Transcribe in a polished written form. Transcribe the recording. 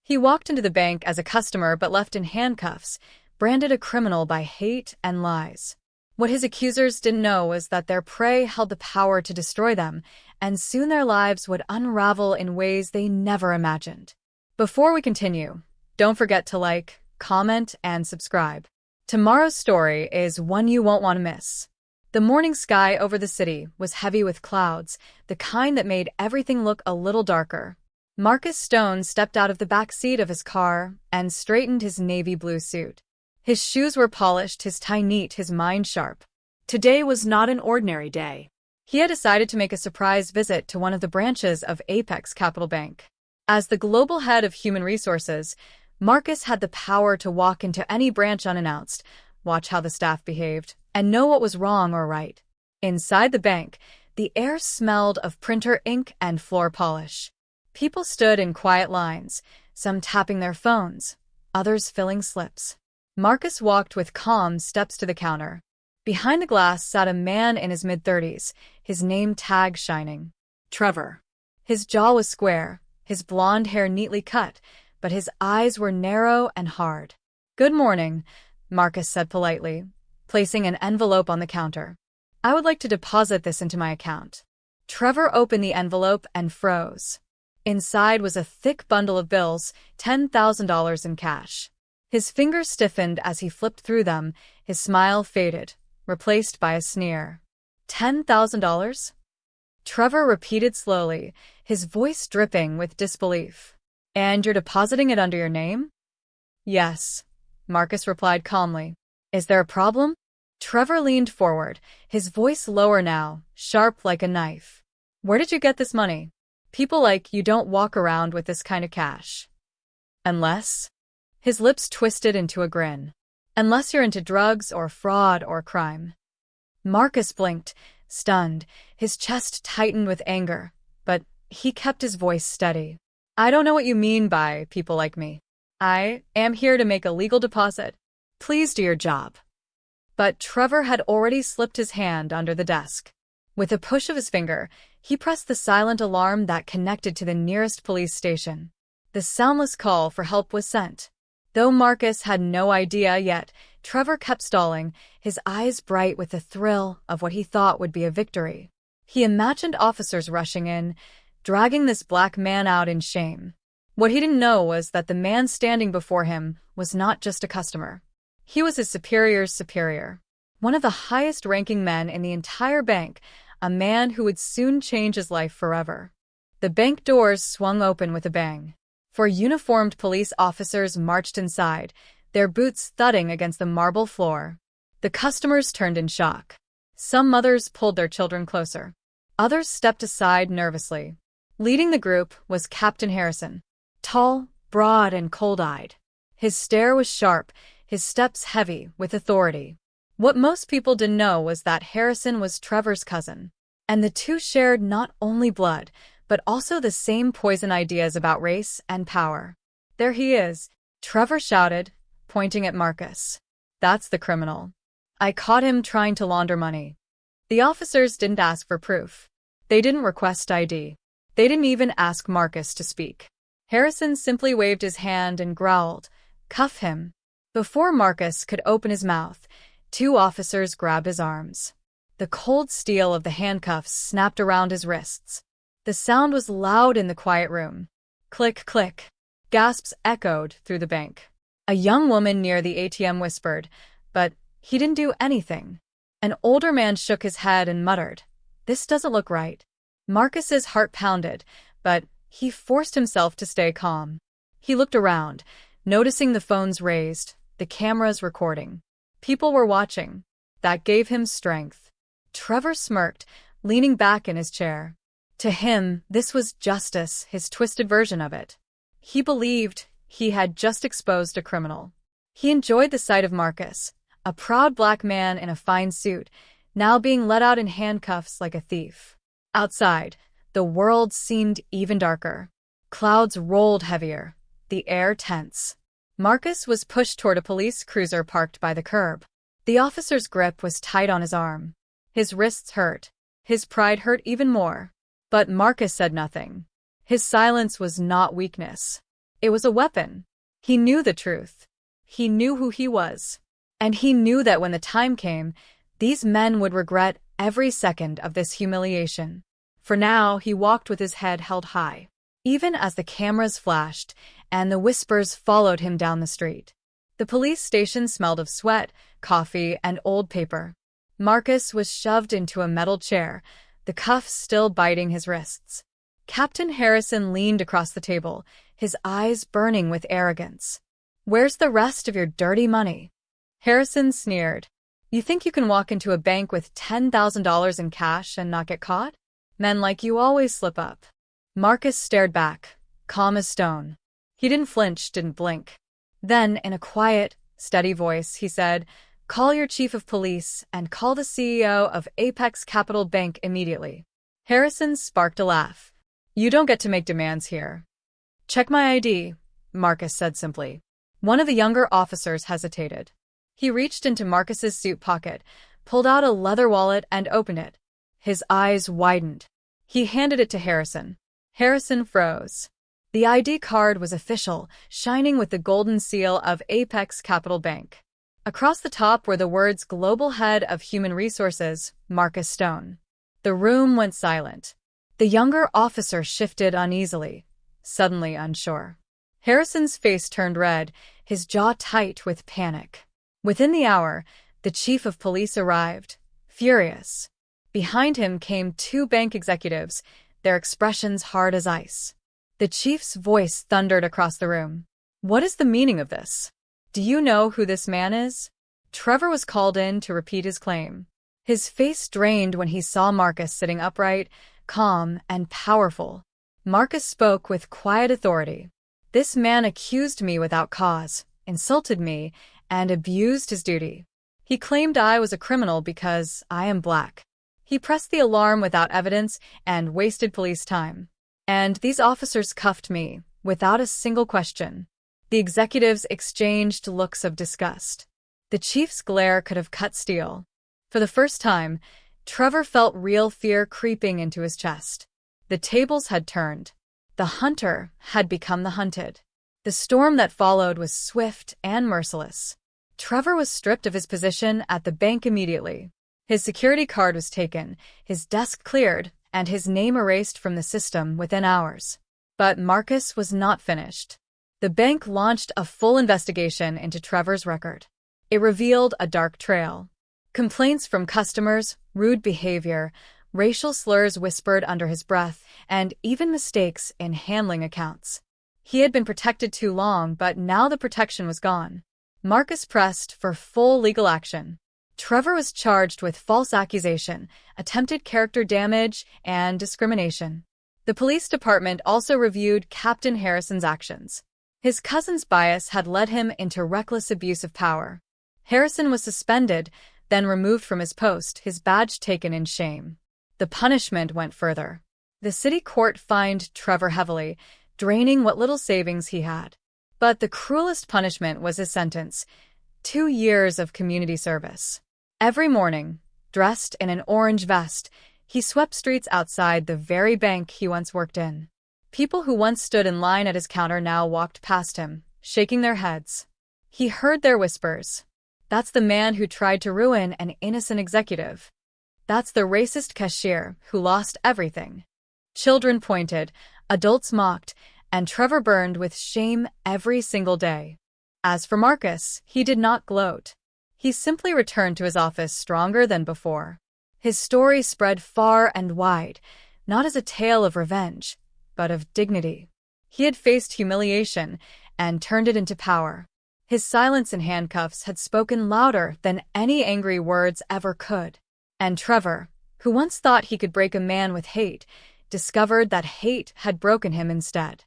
He walked into the bank as a customer but left in handcuffs, branded a criminal by hate and lies. What his accusers didn't know was that their prey held the power to destroy them, and soon their lives would unravel in ways they never imagined. Before we continue, don't forget to like, comment, and subscribe. Tomorrow's story is one you won't want to miss. The morning sky over the city was heavy with clouds, the kind that made everything look a little darker. Marcus Stone stepped out of the back seat of his car and straightened his navy blue suit. His shoes were polished, his tie neat, his mind sharp. Today was not an ordinary day. He had decided to make a surprise visit to one of the branches of Apex Capital Bank. As the global head of human resources, Marcus had the power to walk into any branch unannounced, watch how the staff behaved, and know what was wrong or right. Inside the bank, the air smelled of printer ink and floor polish. People stood in quiet lines, some tapping their phones, others filling slips. Marcus walked with calm steps to the counter. Behind the glass sat a man in his mid-30s, his name tag shining. Trevor. His jaw was square, his blonde hair neatly cut, but his eyes were narrow and hard. "Good morning," Marcus said politely, placing an envelope on the counter. "I would like to deposit this into my account." Trevor opened the envelope and froze. Inside was a thick bundle of bills, $10,000 in cash. His fingers stiffened as he flipped through them, his smile faded, replaced by a sneer. $10,000? Trevor repeated slowly, his voice dripping with disbelief. "And you're depositing it under your name?" "Yes," Marcus replied calmly. "Is there a problem?" Trevor leaned forward, his voice lower now, sharp like a knife. "Where did you get this money? People like you don't walk around with this kind of cash." "Unless?" His lips twisted into a grin. "Unless you're into drugs or fraud or crime." Marcus blinked, stunned, his chest tightened with anger, but he kept his voice steady. "I don't know what you mean by people like me. I am here to make a legal deposit. Please do your job." But Trevor had already slipped his hand under the desk. With a push of his finger, he pressed the silent alarm that connected to the nearest police station. The soundless call for help was sent. Though Marcus had no idea yet, Trevor kept stalling, his eyes bright with the thrill of what he thought would be a victory. He imagined officers rushing in, dragging this black man out in shame. What he didn't know was that the man standing before him was not just a customer. He was his superior's superior, one of the highest-ranking men in the entire bank, a man who would soon change his life forever. The bank doors swung open with a bang. Four uniformed police officers marched inside, their boots thudding against the marble floor. The customers turned in shock. Some mothers pulled their children closer. Others stepped aside nervously. Leading the group was Captain Harrison. Tall, broad, and cold-eyed. His stare was sharp, his steps heavy with authority. What most people didn't know was that Harrison was Trevor's cousin, and the two shared not only blood, but also the same poison ideas about race and power. "There he is," Trevor shouted, pointing at Marcus. "That's the criminal. I caught him trying to launder money." The officers didn't ask for proof. They didn't request ID. They didn't even ask Marcus to speak. Harrison simply waved his hand and growled, "Cuff him." Before Marcus could open his mouth, two officers grabbed his arms. The cold steel of the handcuffs snapped around his wrists. The sound was loud in the quiet room. Click, click. Gasps echoed through the bank. A young woman near the ATM whispered, but he didn't do anything. An older man shook his head and muttered, "This doesn't look right." Marcus's heart pounded, but he forced himself to stay calm. He looked around, noticing the phones raised, the cameras recording. People were watching. That gave him strength. Trevor smirked, leaning back in his chair. To him, this was justice, his twisted version of it. He believed he had just exposed a criminal. He enjoyed the sight of Marcus, a proud black man in a fine suit, now being let out in handcuffs like a thief. Outside, the world seemed even darker. Clouds rolled heavier, the air tense. Marcus was pushed toward a police cruiser parked by the curb. The officer's grip was tight on his arm. His wrists hurt. His pride hurt even more. But Marcus said nothing. His silence was not weakness. It was a weapon. He knew the truth. He knew who he was. And he knew that when the time came, these men would regret every second of this humiliation. For now, he walked with his head held high, even as the cameras flashed and the whispers followed him down the street. The police station smelled of sweat, coffee, and old paper. Marcus was shoved into a metal chair, the cuffs still biting his wrists. Captain Harrison leaned across the table, his eyes burning with arrogance. "Where's the rest of your dirty money?" Harrison sneered. "You think you can walk into a bank with $10,000 in cash and not get caught? Men like you always slip up." Marcus stared back, calm as stone. He didn't flinch, didn't blink. Then, in a quiet, steady voice, he said, "Call your chief of police and call the CEO of Apex Capital Bank immediately." Harrison sparked a laugh. "You don't get to make demands here." "Check my ID," Marcus said simply. One of the younger officers hesitated. He reached into Marcus's suit pocket, pulled out a leather wallet, and opened it. His eyes widened. He handed it to Harrison. Harrison froze. The ID card was official, shining with the golden seal of Apex Capital Bank. Across the top were the words Global Head of Human Resources, Marcus Stone. The room went silent. The younger officer shifted uneasily, suddenly unsure. Harrison's face turned red, his jaw tight with panic. Within the hour, the chief of police arrived, furious. Behind him came two bank executives, their expressions hard as ice. The chief's voice thundered across the room. "What is the meaning of this? Do you know who this man is?" Trevor was called in to repeat his claim. His face drained when he saw Marcus sitting upright, calm, and powerful. Marcus spoke with quiet authority. "This man accused me without cause, insulted me, and abused his duty. He claimed I was a criminal because I am black. He pressed the alarm without evidence and wasted police time. And these officers cuffed me, without a single question." The executives exchanged looks of disgust. The chief's glare could have cut steel. For the first time, Trevor felt real fear creeping into his chest. The tables had turned. The hunter had become the hunted. The storm that followed was swift and merciless. Trevor was stripped of his position at the bank immediately. His security card was taken, his desk cleared, and his name erased from the system within hours. But Marcus was not finished. The bank launched a full investigation into Trevor's record. It revealed a dark trail. Complaints from customers, rude behavior, racial slurs whispered under his breath, and even mistakes in handling accounts. He had been protected too long, but now the protection was gone. Marcus pressed for full legal action. Trevor was charged with false accusation, attempted character damage, and discrimination. The police department also reviewed Captain Harrison's actions. His cousin's bias had led him into reckless abuse of power. Harrison was suspended, then removed from his post, his badge taken in shame. The punishment went further. The city court fined Trevor heavily, draining what little savings he had. But the cruelest punishment was his sentence: 2 years of community service. Every morning, dressed in an orange vest, he swept streets outside the very bank he once worked in. People who once stood in line at his counter now walked past him, shaking their heads. He heard their whispers. "That's the man who tried to ruin an innocent executive. That's the racist cashier who lost everything." Children pointed, adults mocked, and Trevor burned with shame every single day. As for Marcus, he did not gloat. He simply returned to his office stronger than before. His story spread far and wide, not as a tale of revenge, but of dignity. He had faced humiliation and turned it into power. His silence in handcuffs had spoken louder than any angry words ever could. And Trevor, who once thought he could break a man with hate, discovered that hate had broken him instead.